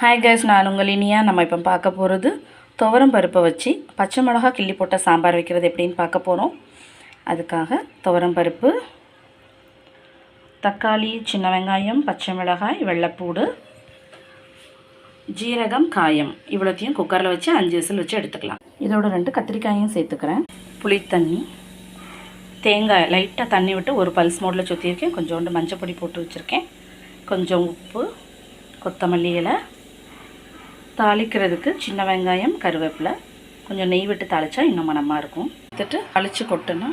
Hi guys, நான் உங்கள் இனியா. நம்ம இப்போ பார்க்க போகிறது துவரம் பருப்பை வச்சு பச்சை மிளகா கிள்ளி போட்ட சாம்பார் வைக்கிறது எப்படின்னு பார்க்க போகிறோம். அதுக்காக துவரம் பருப்பு, தக்காளி, சின்ன வெங்காயம், பச்சை மிளகாய், வெள்ளைப்பூடு, ஜீரகம், காயம் இவ்வளோத்தையும் குக்கரில் வச்சு 5 விசில் வச்சு எடுத்துக்கலாம். இதோட 2 கத்திரிக்காயும் சேர்த்துக்கிறேன். புளி தண்ணி, தேங்காய் லைட்டாக தண்ணி விட்டு ஒரு பல்ஸ் மோடில் சுற்றியிருக்கேன். கொஞ்சோண்டு மஞ்சள் பொடி போட்டு வச்சுருக்கேன். கொஞ்சம் உப்பு, கொத்தமல்லி இலை, தாளிக்கிறதுக்கு சின்ன வெங்காயம், கருவேப்பிலை, கொஞ்சம் நெய் விட்டு தாளித்தா இன்னும் மணமாக இருக்கும். எடுத்துட்டு தாளித்து கொட்டுனா